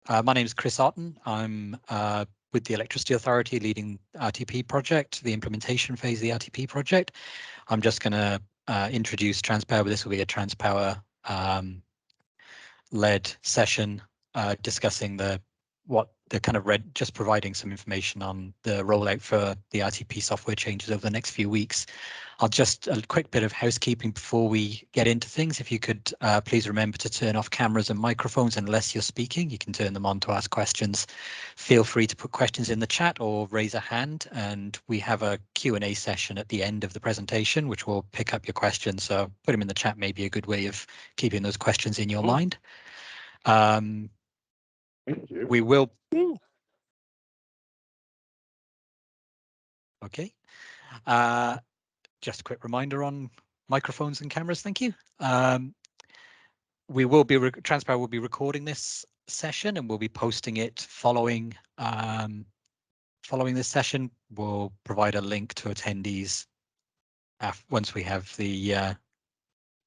My name is Chris Otten. I'm with the Electricity Authority leading RTP project, the implementation phase of the RTP project. I'm just going to introduce Transpower, but this will be a Transpower led session discussing just providing some information on the rollout for the RTP software changes over the next few weeks. A quick bit of housekeeping before we get into things. If you could please remember to turn off cameras and microphones unless you're speaking. You can turn them on to ask questions. Feel free to put questions in the chat or raise a hand, and we have a Q&A session at the end of the presentation which will pick up your questions, so put them in the chat may be a good way of keeping those questions in your mind. We will. Okay. Just a quick reminder on microphones and cameras. Thank you. Transpower will be recording this session and we'll be posting it following this session. We'll provide a link to attendees once we have the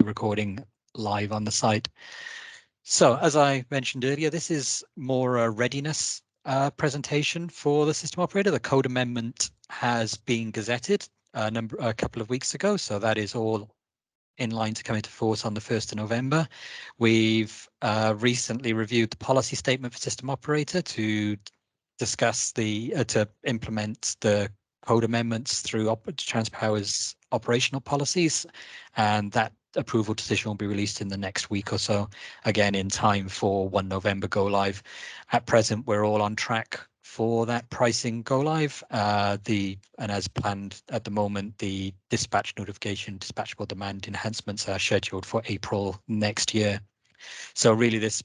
recording live on the site. So, as I mentioned earlier, this is more a readiness presentation for the system operator. The code amendment has been gazetted a couple of weeks ago, so that is all in line to come into force on the 1st of November. We've recently reviewed the policy statement for system operator to discuss to implement the code amendments through Transpower's operational policies, and that approval decision will be released in the next week or so, again in time for 1 November go live. At present, we're all on track for that pricing go live. And as planned at the moment, the dispatch notification, dispatchable demand enhancements are scheduled for April next year. So really this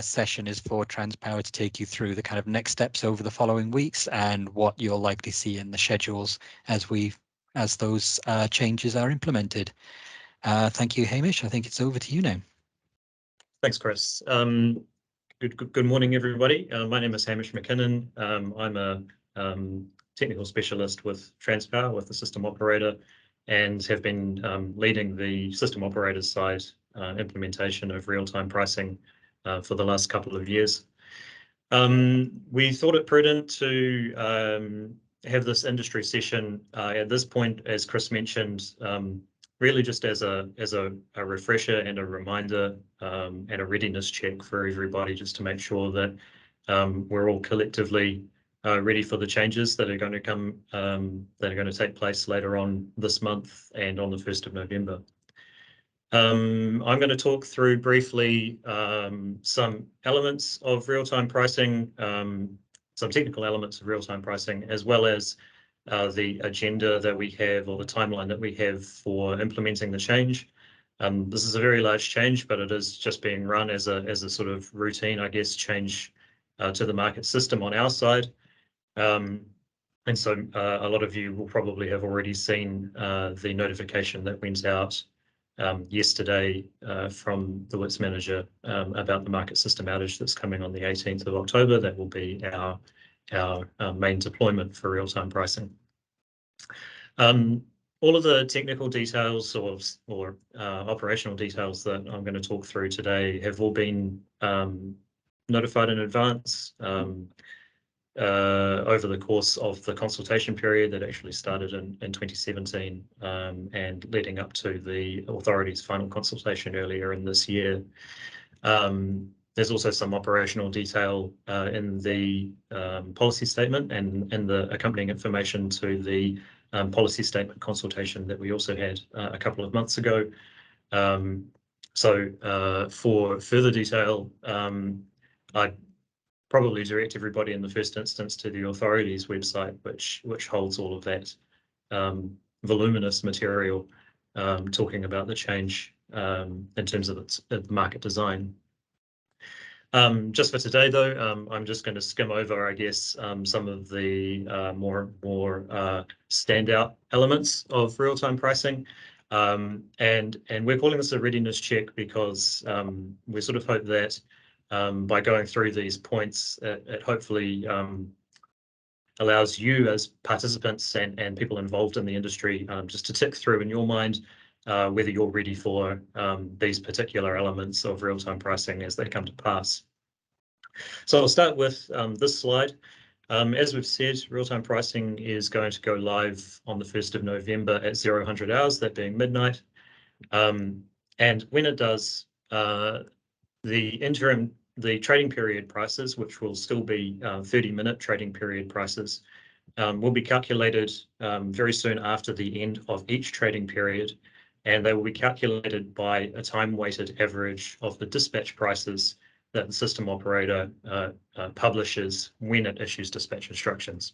session is for Transpower to take you through the kind of next steps over the following weeks and what you'll likely see in the schedules as those changes are implemented. Thank you, Hamish. I think it's over to you now. Thanks, Chris. Good morning, everybody. My name is Hamish McKinnon. I'm a technical specialist with Transpower, with the system operator, and have been leading the system operator side implementation of real-time pricing for the last couple of years. We thought it prudent to have this industry session at this point, as Chris mentioned, really just as a refresher and a reminder and a readiness check for everybody, just to make sure that we're all collectively ready for the changes that are going to come, that are going to take place later on this month and on the 1st of November. I'm going to talk through briefly some elements of real-time pricing, some technical elements of real-time pricing, as well as the agenda that we have, or the timeline that we have for implementing the change. This is a very large change, but it is just being run as a sort of routine, I guess, change to the market system on our side. And so a lot of you will probably have already seen the notification that went out yesterday from the WITS manager about the market system outage that's coming on the 18th of October. That will be our main deployment for real-time pricing. All of the technical details or operational details that I'm going to talk through today have all been notified in advance over the course of the consultation period that actually started in 2017 and leading up to the authority's final consultation earlier in this year. There's also some operational detail in the policy statement and in the accompanying information to the policy statement consultation that we also had a couple of months ago. So for further detail, I'd probably direct everybody in the first instance to the authority's website, which holds all of that voluminous material talking about the change in terms of its market design. Just for today, though, I'm just going to skim over, I guess, some of the more standout elements of real-time pricing. And we're calling this a readiness check because we sort of hope that by going through these points, it hopefully allows you as participants and people involved in the industry just to tick through in your mind whether you're ready for these particular elements of real-time pricing as they come to pass. So I'll start with this slide. As we've said, real-time pricing is going to go live on the 1st of November at 0000 hours, that being midnight. And when it does, the trading period prices, which will still be 30-minute trading period prices, will be calculated very soon after the end of each trading period, and they will be calculated by a time-weighted average of the dispatch prices that the system operator publishes when it issues dispatch instructions.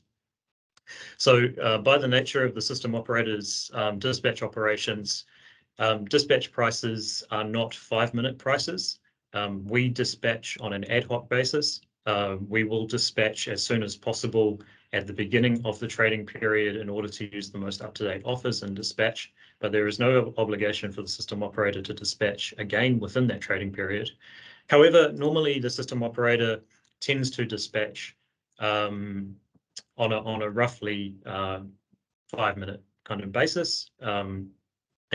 So by the nature of the system operator's dispatch operations, dispatch prices are not 5-minute prices. We dispatch on an ad hoc basis. We will dispatch as soon as possible at the beginning of the trading period in order to use the most up-to-date offers and dispatch, but there is no obligation for the system operator to dispatch again within that trading period. However, normally the system operator tends to dispatch on a roughly 5-minute kind of basis. And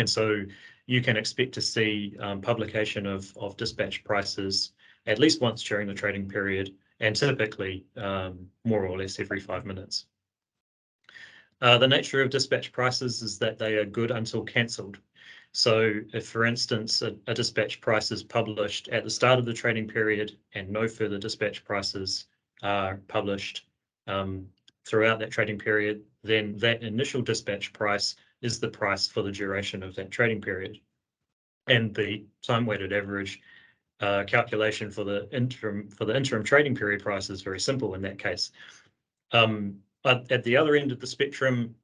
so you can expect to see publication of dispatch prices at least once during the trading period, and typically more or less every 5 minutes. The nature of dispatch prices is that they are good until cancelled. So if, for instance, a dispatch price is published at the start of the trading period and no further dispatch prices are published throughout that trading period, then that initial dispatch price is the price for the duration of that trading period. And the time-weighted average calculation for the interim trading period price is very simple in that case. But at the other end of the spectrum,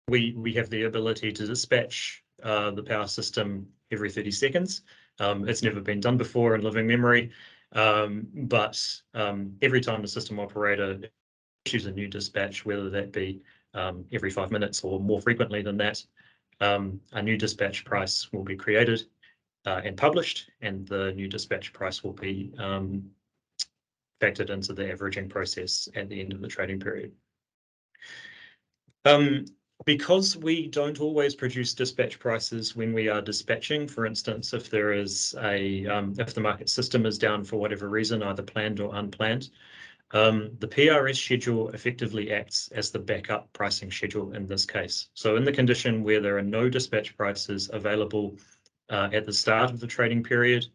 we have the ability to dispatch the power system every 30 seconds. It's never been done before in living memory, but every time the system operator issues a new dispatch, whether that be every 5 minutes or more frequently than that, a new dispatch price will be created and published, and the new dispatch price will be factored into the averaging process at the end of the trading period. Because we don't always produce dispatch prices when we are dispatching, for instance, if there is if the market system is down for whatever reason, either planned or unplanned, the PRS schedule effectively acts as the backup pricing schedule in this case. So in the condition where there are no dispatch prices available at the start of the trading period,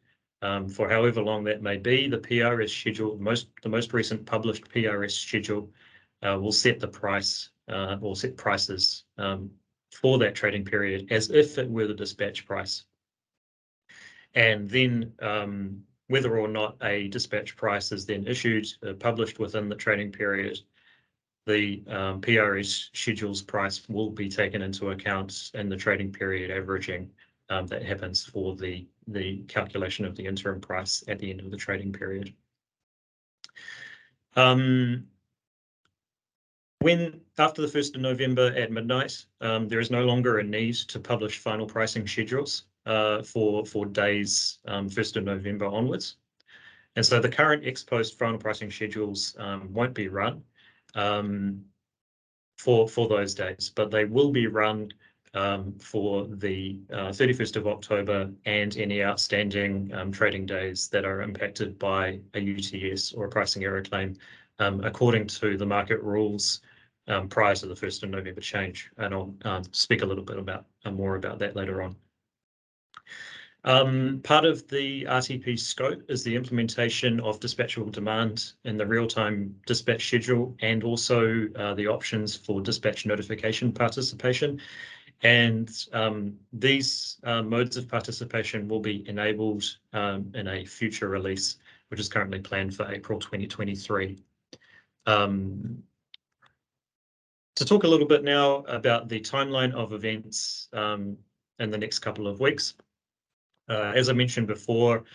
for however long that may be, the PRS schedule, the most recent published PRS schedule, will set the price or set prices for that trading period as if it were the dispatch price. And then whether or not a dispatch price is then issued, published within the trading period, the PRS schedule's price will be taken into account in the trading period averaging that happens for the calculation of the interim price at the end of the trading period. After the 1st of November at midnight, there is no longer a need to publish final pricing schedules for days 1st of November onwards. And so the current ex-post final pricing schedules won't be run for those days, but they will be run for the 31st of October and any outstanding trading days that are impacted by a UTS or a pricing error claim according to the market rules prior to the 1st of November change. And I'll speak a little bit more about that later on. Part of the RTP scope is the implementation of dispatchable demand in the real-time dispatch schedule, and also the options for dispatch notification participation. And these modes of participation will be enabled in a future release, which is currently planned for April 2023. To talk a little bit now about the timeline of events in the next couple of weeks. As I mentioned before,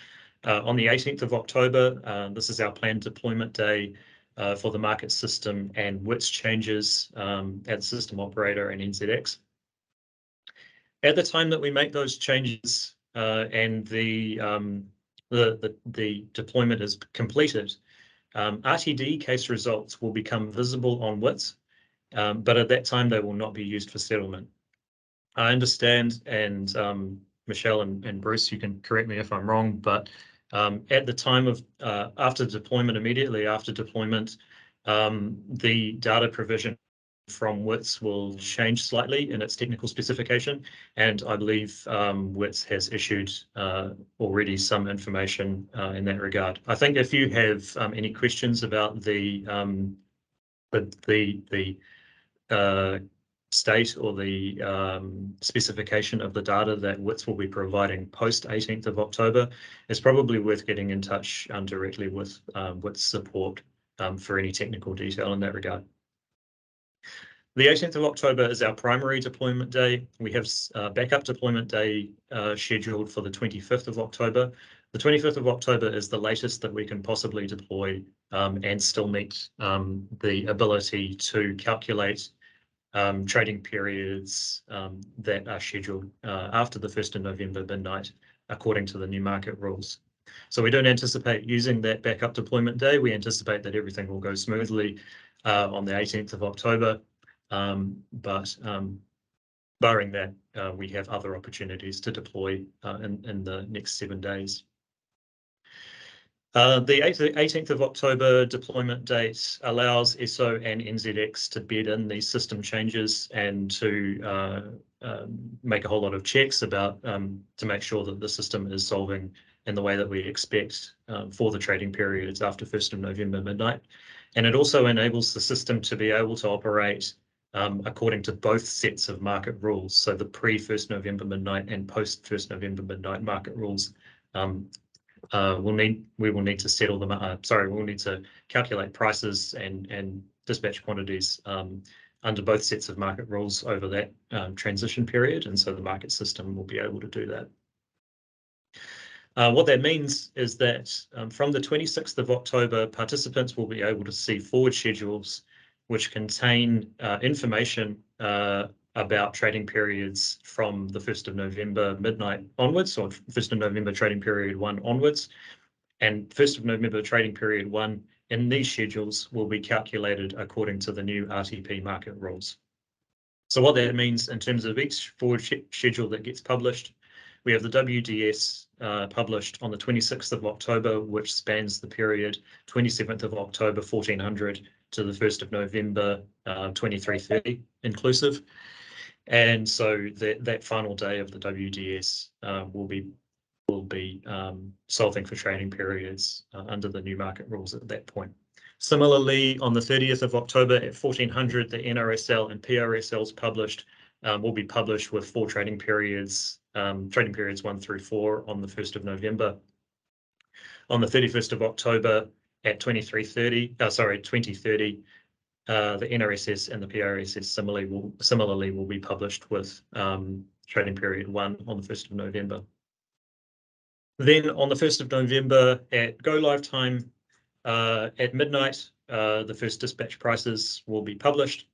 on the 18th of October, this is our planned deployment day for the market system and WITS changes at system operator and NZX. At the time that we make those changes and the deployment is completed, RTD case results will become visible on WITS, but at that time they will not be used for settlement. I understand, and Michelle and Bruce, you can correct me if I'm wrong, but At the time of after deployment, immediately after deployment, the data provision from WITS will change slightly in its technical specification, and I believe WITS has issued already some information in that regard. I think if you have any questions about the state or the specification of the data that WITS will be providing post 18th of October, it's probably worth getting in touch directly with WITS support for any technical detail in that regard. The 18th of October is our primary deployment day. We have backup deployment day scheduled for the 25th of October. The 25th of October is the latest that we can possibly deploy and still meet the ability to calculate trading periods that are scheduled after the 1st of November midnight, according to the new market rules. So we don't anticipate using that backup deployment day. We anticipate that everything will go smoothly on the 18th of October. But barring that, we have other opportunities to deploy in the next 7 days. The 18th of October deployment date allows SO and NZX to bed in these system changes and to make a whole lot of checks about to make sure that the system is solving in the way that we expect for the trading periods after 1st of November midnight. And it also enables the system to be able to operate according to both sets of market rules. So the pre-1st November midnight and post-1st November midnight market rules. We'll need to settle them. We'll need to calculate prices and dispatch quantities under both sets of market rules over that transition period, and so the market system will be able to do that. What that means is that from the 26th of October, participants will be able to see forward schedules which contain information about trading periods from the 1st of November midnight onwards, or 1st of November trading period 1 onwards. And 1st of November trading period 1 in these schedules will be calculated according to the new RTP market rules. So what that means in terms of each forward schedule that gets published, we have the WDS published on the 26th of October, which spans the period 27th of October 1400 to the 1st of November 2330 inclusive. And so that final day of the WDS will be solving for trading periods under the new market rules at that point. Similarly, on the 30th of October at 1400, the NRSL and PRSLs published will be published with 4 trading periods 1 through 4 on the 1st of November. On the 31st of October at 2030, the NRSS and the PRSS similarly will be published with trading period 1 on the 1st of November. Then on the 1st of November at go live time at midnight, the first dispatch prices will be published.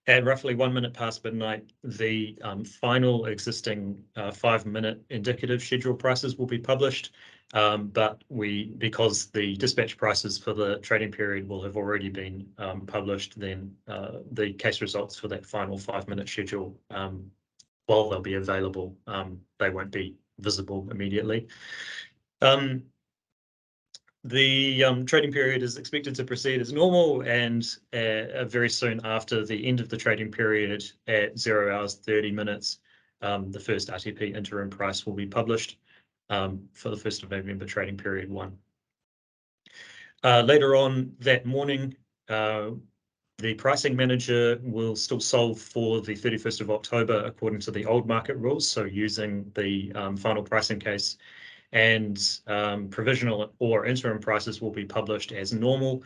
At roughly 1 minute past midnight, the final existing 5-minute indicative schedule prices will be published. But because the dispatch prices for the trading period will have already been published, then the case results for that final 5-minute schedule, while they'll be available, they won't be visible immediately. The trading period is expected to proceed as normal, and very soon after the end of the trading period at 0 hours 30 minutes, the first RTP interim price will be published for the 1st of November trading period 1. Later on that morning, the pricing manager will still solve for the 31st of October according to the old market rules, so using the final pricing case, and provisional or interim prices will be published as normal,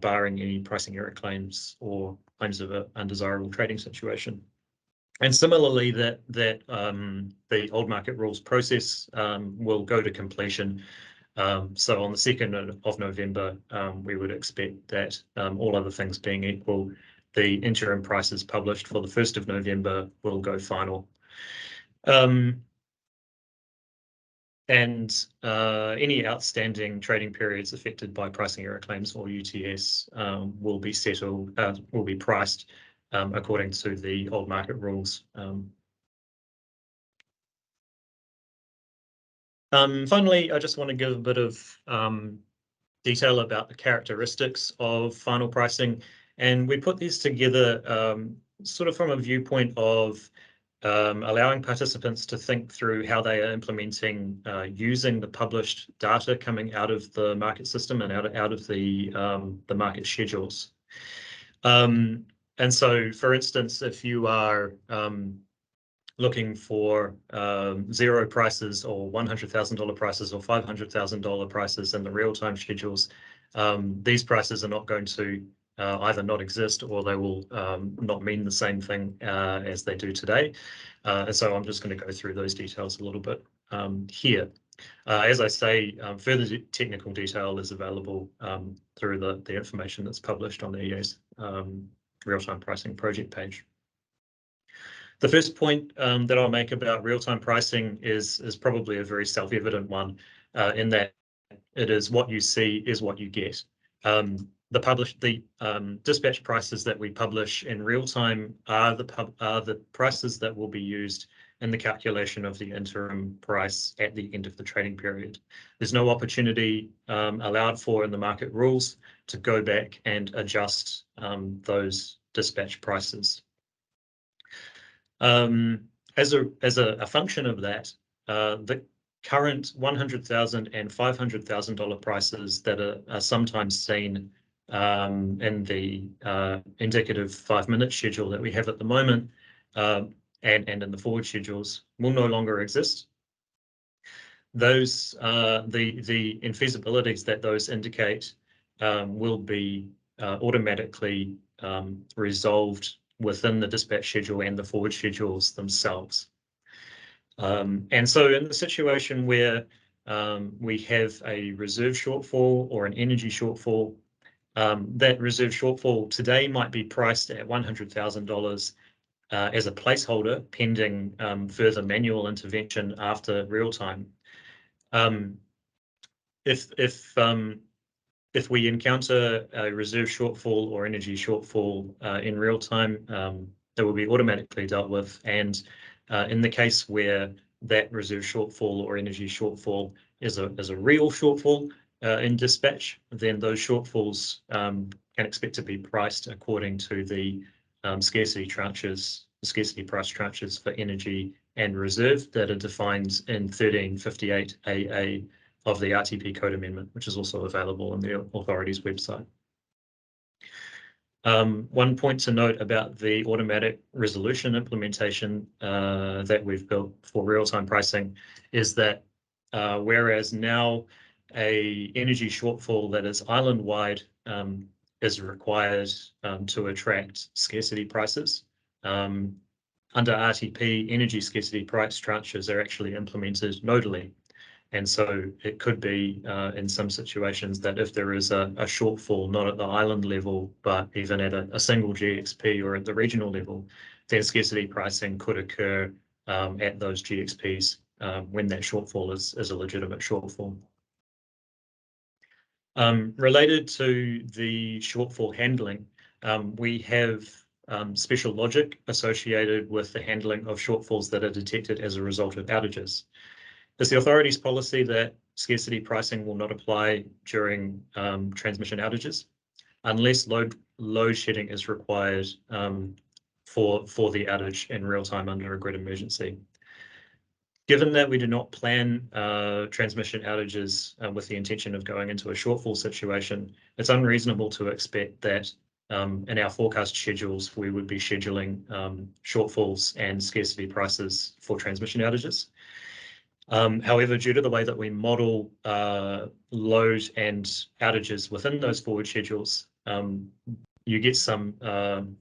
barring any pricing error claims or claims of an undesirable trading situation. And similarly, that the old market rules process will go to completion. So on the 2nd of November, we would expect that, all other things being equal, the interim prices published for the 1st of November will go final. And any outstanding trading periods affected by pricing error claims or UTS will be settled, will be priced according to the old market rules. Finally, I just want to give a bit of detail about the characteristics of final pricing, and we put these together sort of from a viewpoint of allowing participants to think through how they are implementing using the published data coming out of the market system and out of the market schedules. And so, for instance, if you are looking for zero prices or $100,000 prices or $500,000 prices in the real-time schedules, these prices are not going to either not exist or they will not mean the same thing as they do today. And so I'm just going to go through those details a little bit here. As I say, further technical detail is available through the information that's published on the EA's real-time pricing project page. The first point that I'll make about real-time pricing is probably a very self-evident one, in that it is what you see is what you get. The dispatch prices that we publish in real time are the prices that will be used in the calculation of the interim price at the end of the trading period. There's no opportunity allowed for in the market rules to go back and adjust those dispatch prices. As a function of that, the current $100,000 and $500,000 prices that are sometimes seen in the indicative 5-minute schedule that we have at the moment, and in the forward schedules, will no longer exist. Those the infeasibilities that those indicate will be automatically resolved within the dispatch schedule and the forward schedules themselves. And so in the situation where we have a reserve shortfall or an energy shortfall, that reserve shortfall today might be priced at $100,000 as a placeholder pending further manual intervention after real time. If we encounter a reserve shortfall or energy shortfall in real time, that will be automatically dealt with. And in the case where that reserve shortfall or energy shortfall is a real shortfall in dispatch, then those shortfalls can expect to be priced according to the scarcity price tranches for energy and reserve that are defined in 1358 AA of the RTP Code Amendment, which is also available on the authority's website. One point to note about the automatic resolution implementation that we've built for real-time pricing is that whereas now a energy shortfall that is island-wide is required to attract scarcity prices, under RTP, energy scarcity price tranches are actually implemented nodally. And so it could be in some situations that if there is a shortfall, not at the island level, but even at a single GXP or at the regional level, then scarcity pricing could occur at those GXPs when that shortfall is a legitimate shortfall. Related to the shortfall handling, we have special logic associated with the handling of shortfalls that are detected as a result of outages. It's the authority's policy that scarcity pricing will not apply during transmission outages unless load shedding is required for the outage in real time under a grid emergency. Given that we do not plan transmission outages with the intention of going into a shortfall situation, it's unreasonable to expect that in our forecast schedules, we would be scheduling shortfalls and scarcity prices for transmission outages. However, due to the way that we model load and outages within those forward schedules, you get some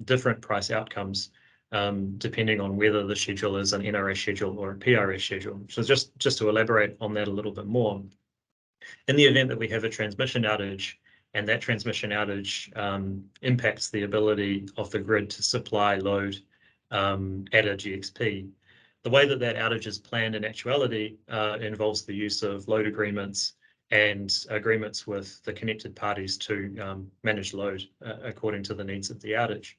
different price outcomes depending on whether the schedule is an NRS schedule or a PRS schedule. So just to elaborate on that a little bit more, in the event that we have a transmission outage and that transmission outage impacts the ability of the grid to supply load at a GXP, the way that outage is planned in actuality involves the use of load agreements and agreements with the connected parties to manage load according to the needs of the outage.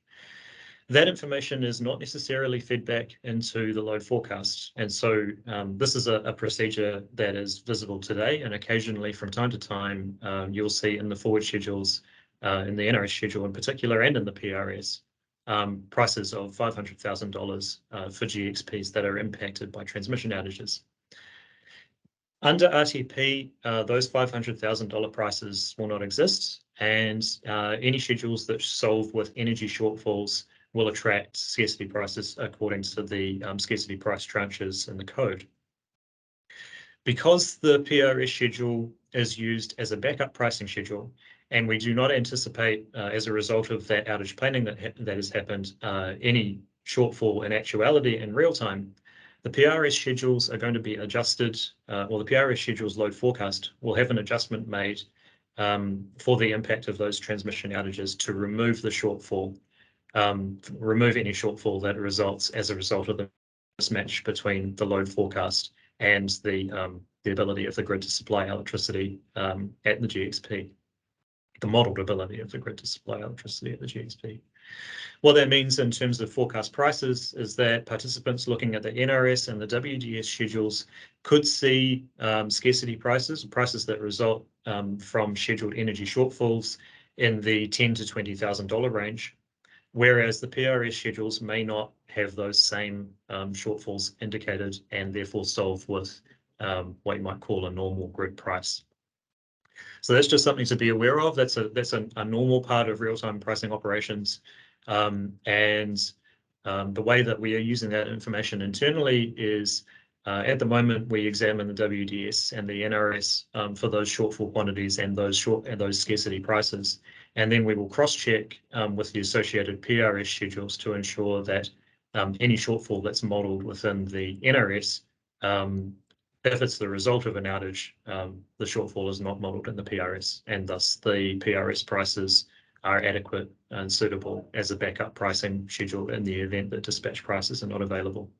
That information is not necessarily fed back into the load forecast. And so this is a procedure that is visible today, and occasionally from time to time, you'll see in the forward schedules, in the NRS schedule in particular, and in the PRS, prices of $500,000 for GXPs that are impacted by transmission outages. Under RTP, those $500,000 prices will not exist, and any schedules that solve with energy shortfalls will attract scarcity prices according to the scarcity price tranches in the code. Because the PRS schedule is used as a backup pricing schedule, and we do not anticipate, as a result of that outage planning that has happened, any shortfall in actuality in real time, the PRS schedules are going to be adjusted, or the PRS schedule's load forecast will have an adjustment made for the impact of those transmission outages to remove the shortfall, remove any shortfall that results as a result of the mismatch between the load forecast and the ability of the grid to supply electricity at the GXP, the modelled ability of the grid to supply electricity at the GXP. What that means in terms of forecast prices is that participants looking at the NRS and the WDS schedules could see scarcity prices that result from scheduled energy shortfalls in the $10,000 to $20,000 range, whereas the PRS schedules may not have those same shortfalls indicated and therefore solve with what you might call a normal grid price. So that's just something to be aware of. That's a normal part of real-time pricing operations. The way that we are using that information internally is at the moment we examine the WDS and the NRS for those shortfall quantities and those scarcity prices, and then we will cross-check with the associated PRS schedules to ensure that any shortfall that's modelled within the NRS, if it's the result of an outage, the shortfall is not modelled in the PRS, and thus the PRS prices are adequate and suitable as a backup pricing schedule in the event that dispatch prices are not available.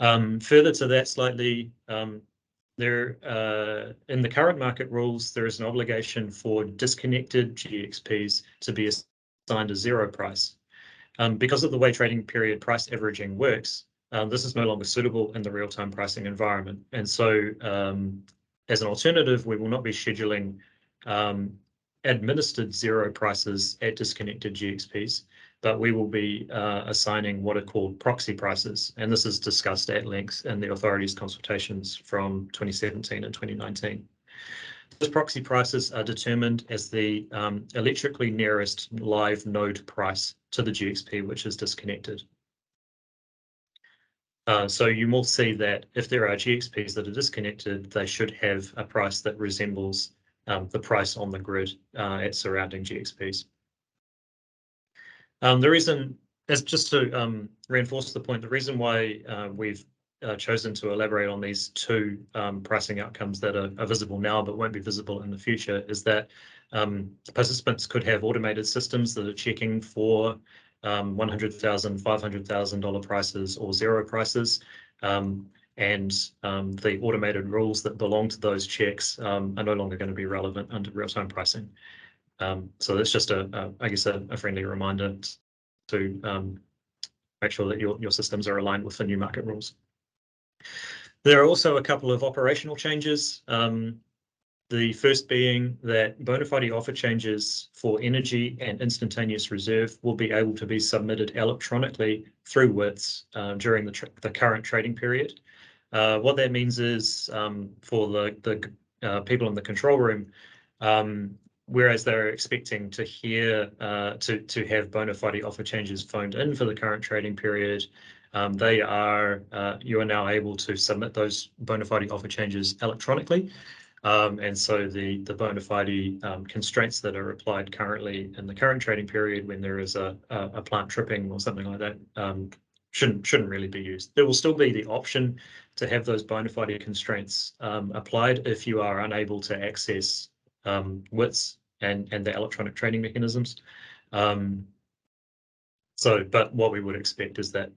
Further to that slightly, in the current market rules, there is an obligation for disconnected GXPs to be assigned a zero price. Because of the way trading period price averaging works, this is no longer suitable in the real-time pricing environment. And so as an alternative, we will not be scheduling administered zero prices at disconnected GXPs, but we will be assigning what are called proxy prices. And this is discussed at length in the authorities' consultations from 2017 and 2019. Those proxy prices are determined as the electrically nearest live node price to the GXP, which is disconnected. So you will see that if there are GXPs that are disconnected, they should have a price that resembles the price on the grid at surrounding GXPs. The reason, as just to reinforce the point, the reason why we've chosen to elaborate on these two pricing outcomes that are visible now but won't be visible in the future is that participants could have automated systems that are checking for $100,000, $500,000 prices or zero prices. And the automated rules that belong to those checks are no longer going to be relevant under real-time pricing. So that's just I guess a friendly reminder to make sure that your systems are aligned with the new market rules. There are also a couple of operational changes. The first being that bona fide offer changes for energy and instantaneous reserve will be able to be submitted electronically through WITS during the current trading period. What that means is for the people in the control room, whereas they're expecting to hear to have bona fide offer changes phoned in for the current trading period, you are now able to submit those bona fide offer changes electronically. And so the bona fide constraints that are applied currently in the current trading period when there is a plant tripping or something like that shouldn't really be used. There will still be the option to have those bona fide constraints applied if you are unable to access WITS and the electronic trading mechanisms. But what we would expect is that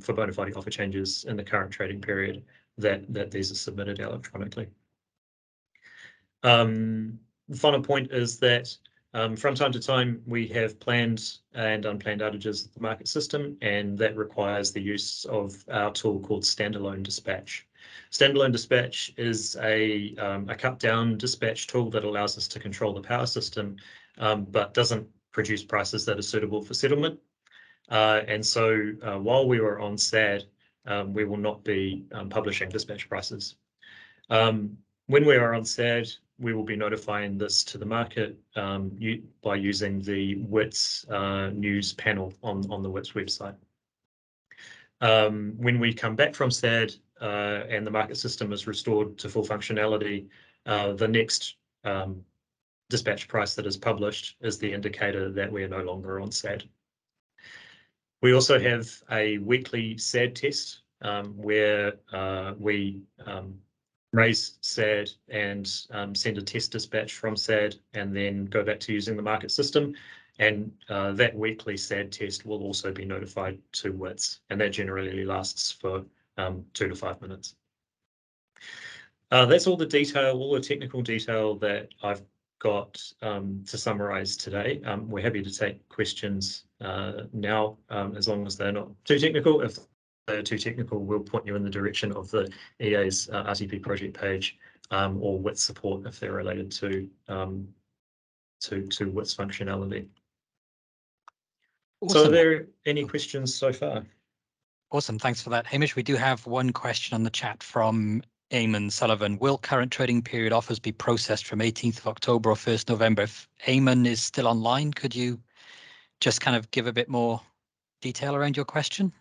for bona fide offer changes in the current trading period, that these are submitted electronically. The final point is that From time to time, we have planned and unplanned outages of the market system, and that requires the use of our tool called Standalone Dispatch. Standalone Dispatch is a cut-down dispatch tool that allows us to control the power system, but doesn't produce prices that are suitable for settlement. And so while we were on SAD, we will not be publishing dispatch prices. When we are on SAD, we will be notifying this to the market by using the WITS news panel on the WITS website. When we come back from SAD and the market system is restored to full functionality, the next dispatch price that is published is the indicator that we are no longer on SAD. We also have a weekly SAD test where we raise SAD and send a test dispatch from SAD and then go back to using the market system. And that weekly SAD test will also be notified to WITS, and that generally lasts for 2 to 5 minutes. That's all the detail, all the technical detail that I've got to summarize today. We're happy to take questions now, as long as they're not too technical. If they're too technical, we'll point you in the direction of the EA's RTP project page, or WITS support if they're related to WITS functionality. Awesome. So are there any questions so far? Awesome, thanks for that, Hamish. We do have one question on the chat from Eamon Sullivan. Will current trading period offers be processed from 18th of October or 1st November? If Eamon is still online, could you just kind of give a bit more detail around your question?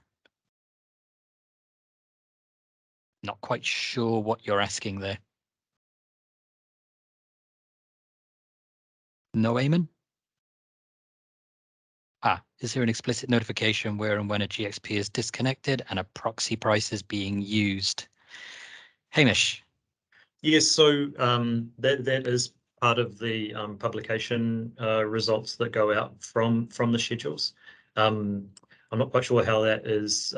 Not quite sure what you're asking there. No, Eamon? Is there an explicit notification where and when a GXP is disconnected and a proxy price is being used? Hamish? Yes, so that is part of the publication results that go out from the schedules. I'm not quite sure how that is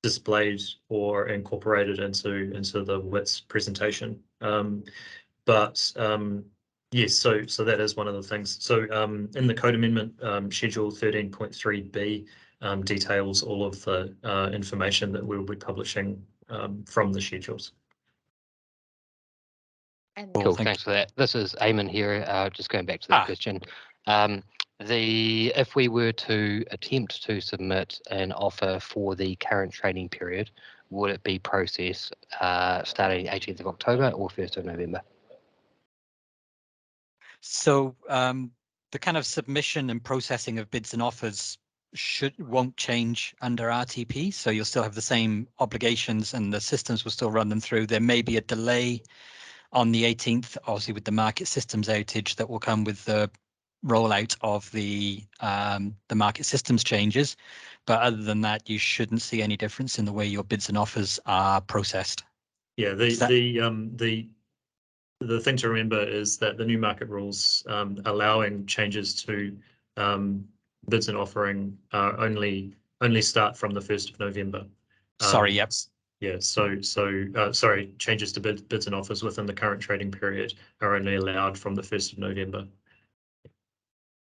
displayed or incorporated into the WITS presentation, but yes, so that is one of the things. So in the code amendment, schedule 13.3b details all of the information that we'll be publishing from the schedules. Cool, thanks for that. This is Eamon here, just going back to the question. If we were to attempt to submit an offer for the current trading period, would it be processed starting 18th of October or 1st of November? So the kind of submission and processing of bids and offers won't change under RTP, so you'll still have the same obligations and the systems will still run them through. There may be a delay on the 18th, obviously with the market systems outage that will come with the rollout of the market systems changes, but other than that, you shouldn't see any difference in the way your bids and offers are processed. Yeah, the thing to remember is that the new market rules allowing changes to bids and offering only start from the 1st of November. Sorry, yep. Yeah, sorry, changes to bids and offers within the current trading period are only allowed from the 1st of November.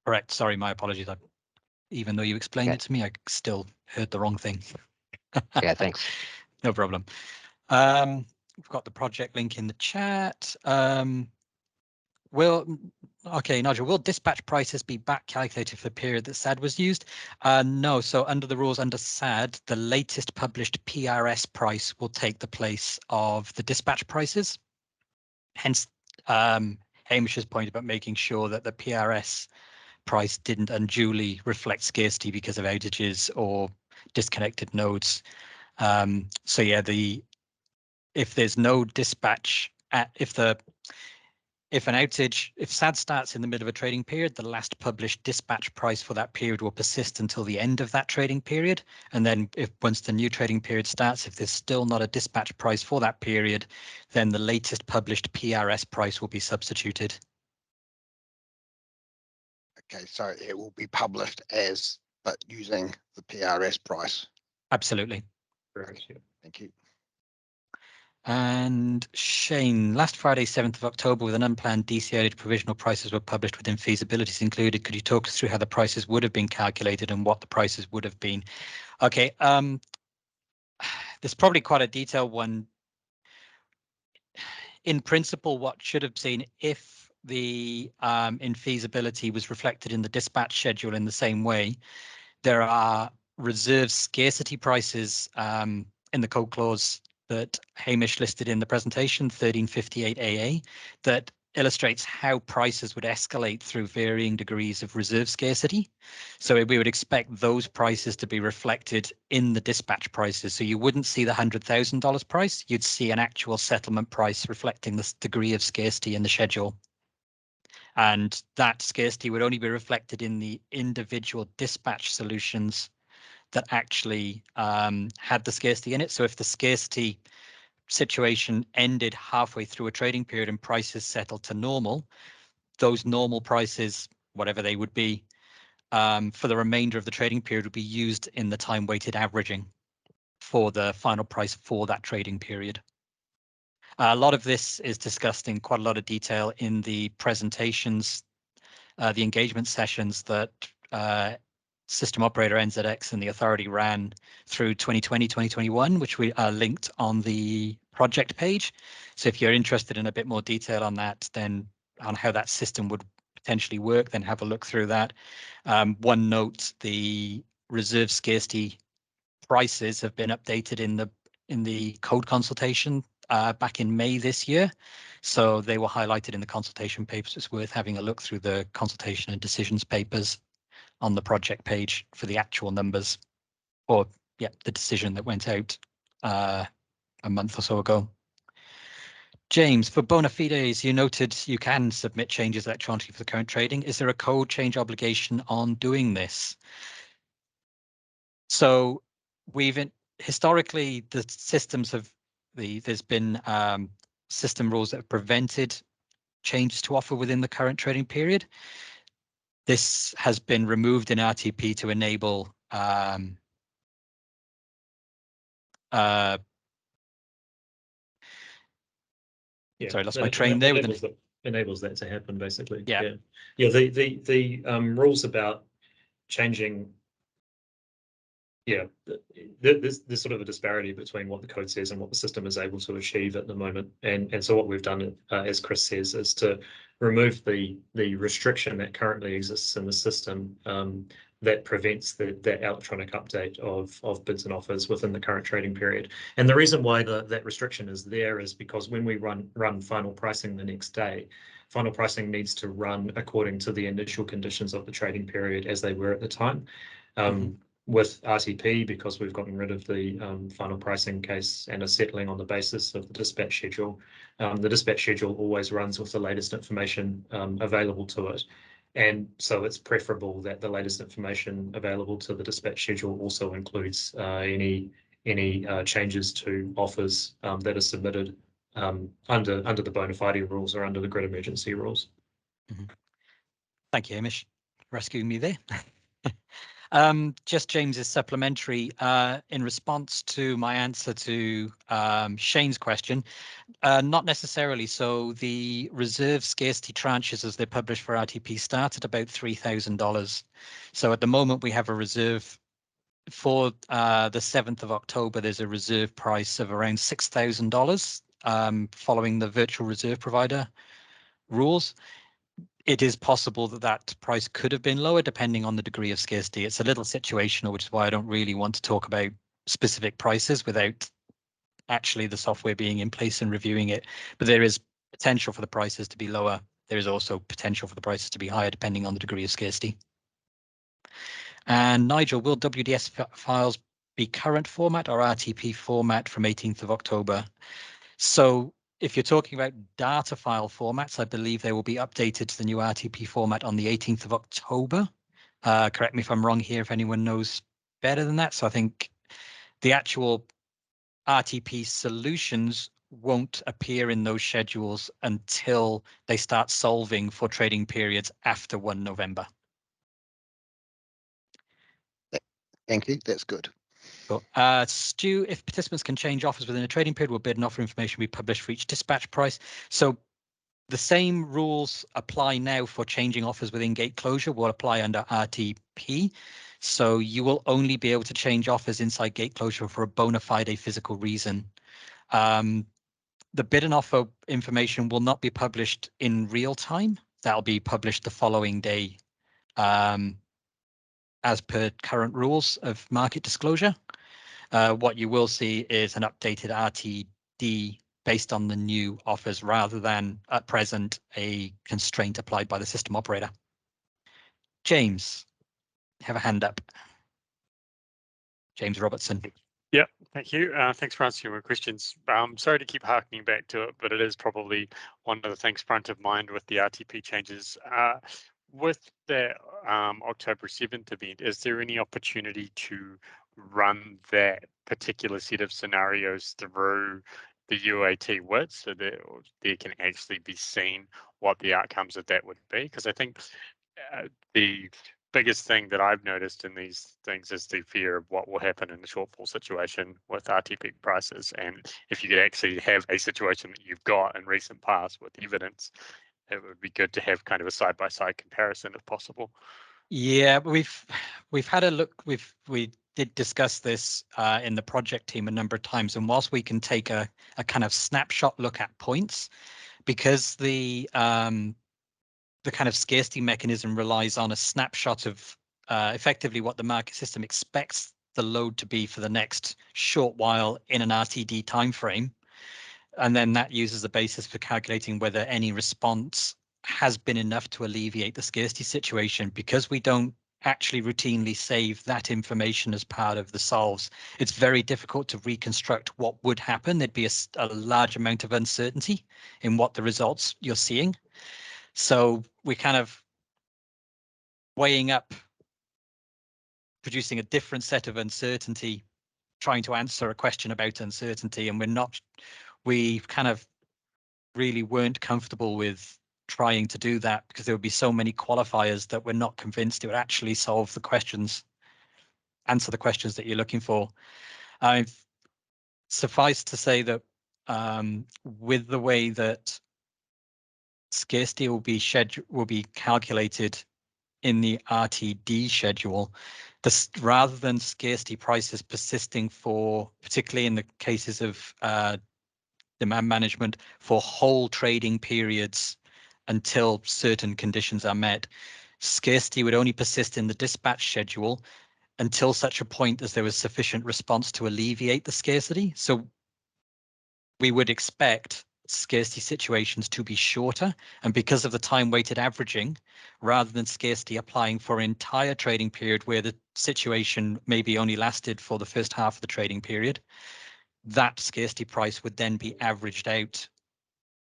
Correct. Sorry, my apologies. Even though you explained it to me, I still heard the wrong thing. Yeah, thanks. No problem. We've got the project link in the chat. Nigel, will dispatch prices be back calculated for the period that SAD was used? No, so under the rules under SAD, the latest published PRS price will take the place of the dispatch prices. Hence, Hamish's point about making sure that the PRS price didn't unduly reflect scarcity because of outages or disconnected nodes. So yeah, if there's no dispatch if SAD starts in the middle of a trading period, the last published dispatch price for that period will persist until the end of that trading period. And then once the new trading period starts, if there's still not a dispatch price for that period, then the latest published PRS price will be substituted. Okay, so it will be published but using the PRS price. Absolutely. Correct. Thank you. And Shane, last Friday, 7th of October, with an unplanned DCI provisional prices were published with infeasibilities included. Could you talk us through how the prices would have been calculated and what the prices would have been? Okay, there's probably quite a detailed one. In principle, what should have seen if the infeasibility was reflected in the dispatch schedule in the same way, there are reserve scarcity prices in the code clause that Hamish listed in the presentation, 1358 AA, that illustrates how prices would escalate through varying degrees of reserve scarcity. So we would expect those prices to be reflected in the dispatch prices. So you wouldn't see the $100,000 price, you'd see an actual settlement price reflecting the degree of scarcity in the schedule. And that scarcity would only be reflected in the individual dispatch solutions that actually had the scarcity in it. So if the scarcity situation ended halfway through a trading period and prices settled to normal, those normal prices, whatever they would be, for the remainder of the trading period would be used in the time-weighted averaging for the final price for that trading period. A lot of this is discussed in quite a lot of detail in the presentations, the engagement sessions that system operator NZX and the authority ran through 2020, 2021, which we are linked on the project page. So if you're interested in a bit more detail on that, then on how that system would potentially work, then have a look through that. One note, the reserve scarcity prices have been updated in the code consultation back in May this year. So they were highlighted in the consultation papers. It's worth having a look through the consultation and decisions papers on the project page for the actual numbers, or yeah, the decision that went out a month or so ago. James, for bona fides, you noted you can submit changes electronically for the current trading. Is there a code change obligation on doing this? So historically, the systems have there's been system rules that have prevented changes to offer within the current trading period. This has been removed in RTP to enable sorry, lost my train there. Enables that to happen, basically. Yeah. The rules about changing. Yeah, there's sort of a disparity between what the code says and what the system is able to achieve at the moment. And so what we've done, as Chris says, is to remove the restriction that currently exists in the system that prevents that electronic update of bids and offers within the current trading period. And the reason why that restriction is there is because when we run final pricing the next day, final pricing needs to run according to the initial conditions of the trading period as they were at the time. With RTP, because we've gotten rid of the final pricing case and are settling on the basis of the dispatch schedule, the dispatch schedule always runs with the latest information available to it. And so it's preferable that the latest information available to the dispatch schedule also includes any changes to offers that are submitted under the bona fide rules or under the grid emergency rules. Thank you, Hamish, rescuing me there. Just James's supplementary in response to my answer to Shane's question, not necessarily. So the reserve scarcity tranches as they're published for RTP start at about $3,000. So at the moment we have a reserve for the 7th of October, there's a reserve price of around $6,000 following the virtual reserve provider rules. It is possible that that price could have been lower depending on the degree of scarcity. It's a little situational, which is why I don't really want to talk about specific prices without actually the software being in place and reviewing it. But there is potential for the prices to be lower. There is also potential for the prices to be higher depending on the degree of scarcity. And Nigel, will WDS files be current format or RTP format from 18th of October? So if you're talking about data file formats, I believe they will be updated to the new RTP format on the 18th of October. Correct me if I'm wrong here, if anyone knows better than that. So I think the actual RTP solutions won't appear in those schedules until they start solving for trading periods after 1 November. Thank you. That's good. Cool. Stu, if participants can change offers within a trading period, will bid and offer information be published for each dispatch price? So the same rules apply now for changing offers within gate closure will apply under RTP. So you will only be able to change offers inside gate closure for a bona fide physical reason. The bid and offer information will not be published in real time. That'll be published the following day, as per current rules of market disclosure. What you will see is an updated RTD based on the new offers rather than at present a constraint applied by the system operator. James, have a hand up. James Robertson. Yeah, thank you. Thanks for answering my questions. Sorry to keep harkening back to it, but it is probably one of the things front of mind with the RTP changes. With the October 7th event, is there any opportunity to run that particular set of scenarios through the UAT width so that there can actually be seen what the outcomes of that would be? Because I think the biggest thing that I've noticed in these things is the fear of what will happen in the shortfall situation with RTP prices. And if you could actually have a situation that you've got in recent past with evidence, it would be good to have kind of a side-by-side comparison if possible. Yeah, we've had a look. We did discuss this in the project team a number of times, and whilst we can take a kind of snapshot look at points, because the kind of scarcity mechanism relies on a snapshot of effectively what the market system expects the load to be for the next short while in an RTD timeframe. And then that uses the basis for calculating whether any response has been enough to alleviate the scarcity situation. Because we don't actually routinely save that information as part of the solves, it's very difficult to reconstruct what would happen. There'd be a large amount of uncertainty in what the results you're seeing. So we're kind of weighing up, producing a different set of uncertainty, trying to answer a question about uncertainty, and we kind of really weren't comfortable with trying to do that because there would be so many qualifiers that we're not convinced it would actually solve the questions, answer the questions that you're looking for. Suffice to say that with the way that scarcity will be calculated in the RTD schedule, rather than scarcity prices persisting for, particularly in the cases of demand management, for whole trading periods until certain conditions are met, scarcity would only persist in the dispatch schedule until such a point as there was sufficient response to alleviate the scarcity. So we would expect scarcity situations to be shorter, and because of the time-weighted averaging, rather than scarcity applying for an entire trading period where the situation maybe only lasted for the first half of the trading period, that scarcity price would then be averaged out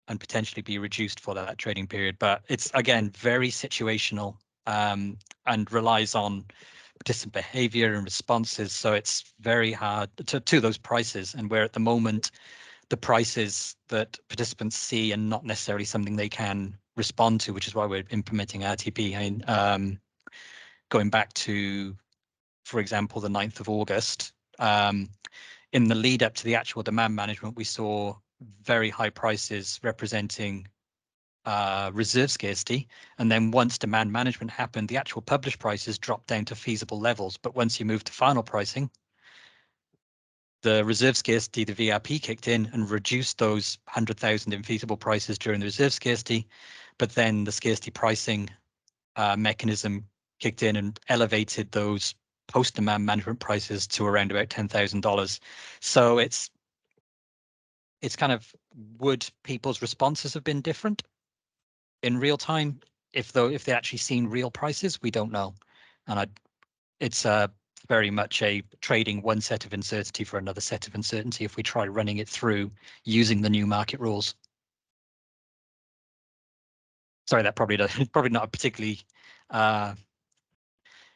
and potentially be reduced for that trading period. But it's, again, very situational and relies on participant behavior and responses, so it's very hard to those prices. And where at the moment the prices that participants see and not necessarily something they can respond to, which is why we're implementing RTP. Going back to, for example, the 9th of August, in the lead up to the actual demand management, we saw very high prices representing reserve scarcity. And then once demand management happened, the actual published prices dropped down to feasible levels. But once you move to final pricing, the reserve scarcity, the VRP kicked in and reduced those 100,000 infeasible prices during the reserve scarcity, but then the scarcity pricing mechanism kicked in and elevated those post-demand management prices to around about $10,000. So it's kind of, would people's responses have been different in real time if they actually seen real prices? We don't know, and it's very much a trading one set of uncertainty for another set of uncertainty if we try running it through using the new market rules. Sorry, that probably not a particularly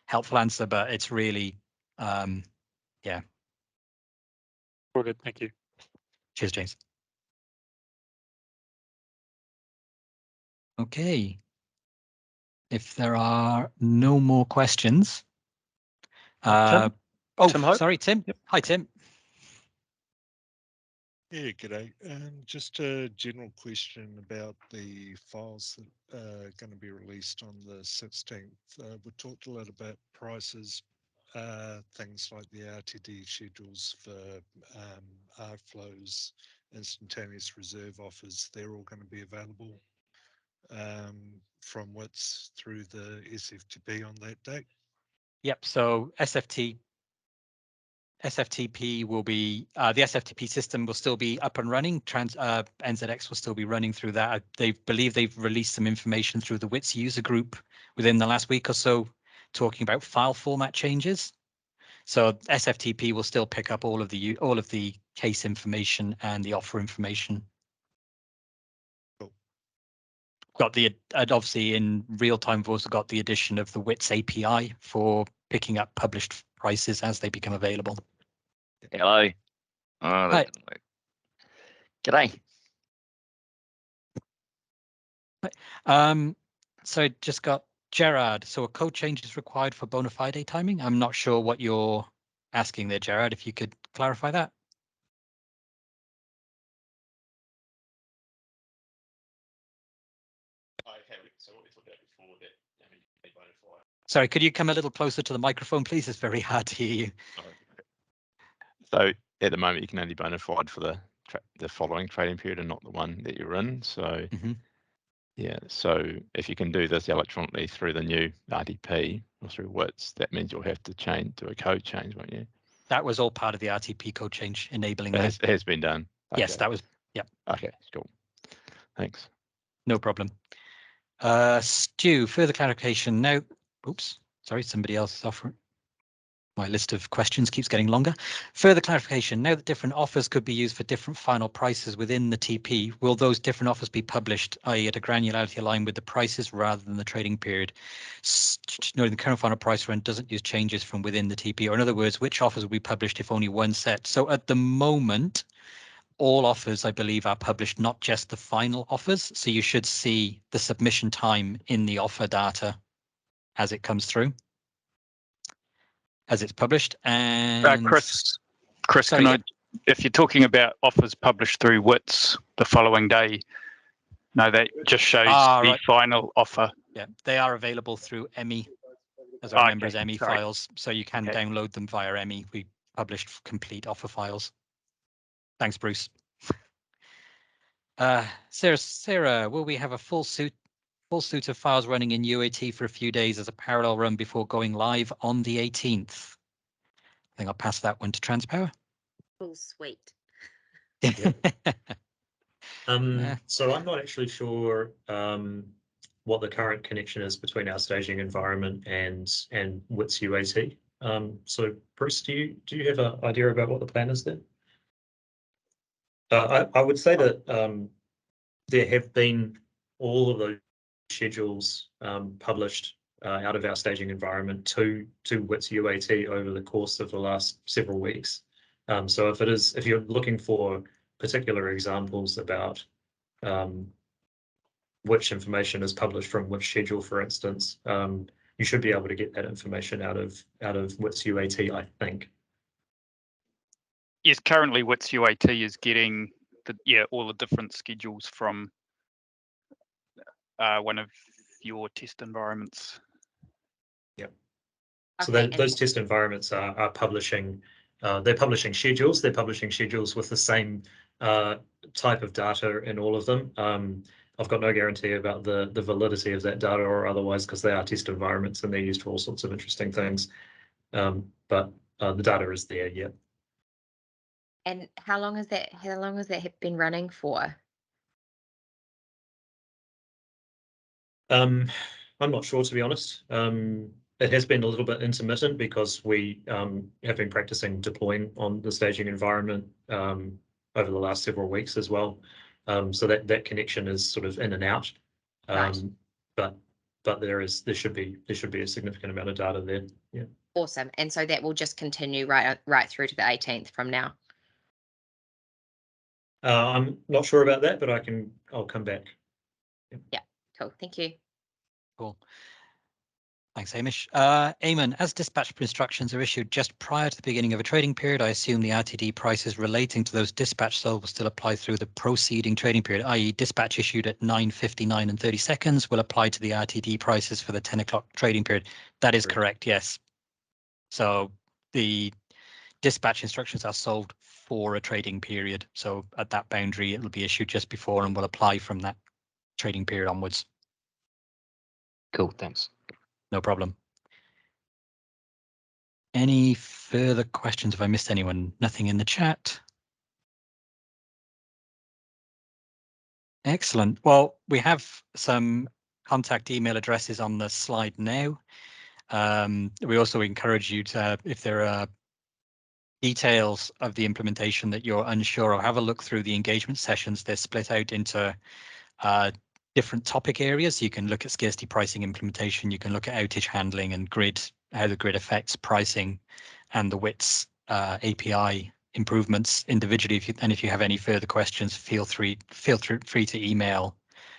helpful answer, but it's really, yeah. All good, thank you. Cheers, James. Okay. If there are no more questions. Tim? Oh, Tim Hope. sorry, Tim. Yep. Hi, Tim. Yeah, g'day. Just a general question about the files that are going to be released on the 16th. We talked a lot about prices, things like the RTD schedules for R flows, instantaneous reserve offers. They're all going to be available from WITS through the SFTP on that date. Yep. So SFTP will be the SFTP system will still be up and running. NZX will still be running through that. They believe they've released some information through the WITS user group within the last week or so, talking about file format changes. So SFTP will still pick up all of the case information and the offer information. Cool. Got the obviously in real time. We've also got the addition of the WITS API for picking up published prices as they become available. Hello. Oh, Hi. that didn't work. G'day. So just got Gerard. So a code change is required for bona fide timing. I'm not sure what you're asking there, Gerard. If you could clarify that. Sorry, could you come a little closer to the microphone, please? It's very hard to hear you. So at the moment, you can only bona fide for the following trading period and not the one that you're in. So yeah, so if you can do this electronically through the new RTP or through WITS, that means you'll have to do a code change, won't you? That was all part of the RTP code change enabling It that. has been done. Yes, Okay. that was, yeah. Okay, cool. Thanks. No problem. Stu, further clarification. Now, oops, sorry, somebody else is offering. My list of questions keeps getting longer. Further clarification. Now that different offers could be used for different final prices within the TP, will those different offers be published, i.e. at a granularity aligned with the prices rather than the trading period? Noting the current final price run doesn't use changes from within the TP, or in other words, which offers will be published if only one set? So at the moment, all offers, I believe, are published, not just the final offers. So you should see the submission time in the offer data as it comes through, as it's published. And Chris, sorry, can if you're talking about offers published through WITS the following day, no, that just shows the right. final offer. Yeah, they are available through EMI, as I remember as EMI files, so you can download them via EMI. We published complete offer files. Thanks, Bruce. Sarah, will we have a full suite of files running in UAT for a few days as a parallel run before going live on the 18th? I think I'll pass that one to Transpower. Full suite. So I'm not actually sure what the current connection is between our staging environment and WITS UAT. So Bruce, do you have an idea about what the plan is there? I would say that there have been all of those schedules published out of our staging environment to WITS UAT over the course of the last several weeks. So if you're looking for particular examples about which information is published from which schedule, for instance, you should be able to get that information out of WITS UAT, I think. Yes, currently WITS UAT is getting all the different schedules from one of your test environments. Yep. So Okay, those test environments are publishing. They're publishing schedules. They're publishing schedules with the same type of data in all of them. I've got no guarantee about the validity of that data or otherwise, because they are test environments and they're used for all sorts of interesting things. But the data is there, yeah. And how long has that been running for? I'm not sure, to be honest. It has been a little bit intermittent because we have been practicing deploying on the staging environment over the last several weeks as well. So that connection is sort of in and out. Right. But there should be a significant amount of data there. Yeah. Awesome. And so that will just continue right through to the 18th from now. I'm not sure about that, but I'll come back. Yeah. Cool. Thank you. Cool. Thanks, Hamish. Eamon, as dispatch instructions are issued just prior to the beginning of a trading period, I assume the RTD prices relating to those dispatch sold will still apply through the proceeding trading period, i.e. dispatch issued at 9:59 and 30 seconds will apply to the RTD prices for the 10 o'clock trading period. That is correct, yes. So the dispatch instructions are sold for a trading period. So at that boundary, it'll be issued just before and will apply from that trading period onwards. Cool, thanks. No problem. Any further questions? Have I missed anyone? Nothing in the chat. Excellent. Well, we have some contact email addresses on the slide now. We also encourage you to, if there are details of the implementation that you're unsure of, have a look through the engagement sessions. They're split out into different topic areas. You can look at scarcity pricing implementation. You can look at outage handling and grid, how the grid affects pricing, and the WITS API improvements individually. If you have any further questions, feel free to email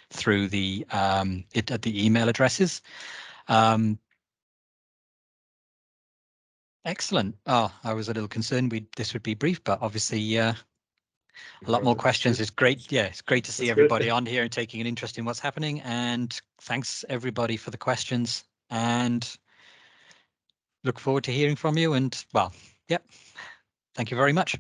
through the at the email addresses. Excellent. Oh, I was a little concerned this would be brief, but obviously a lot more questions. It's great. Yeah, it's great to see everybody on here and taking an interest in what's happening. And thanks everybody for the questions. And look forward to hearing from you. And well, yep. Thank you very much.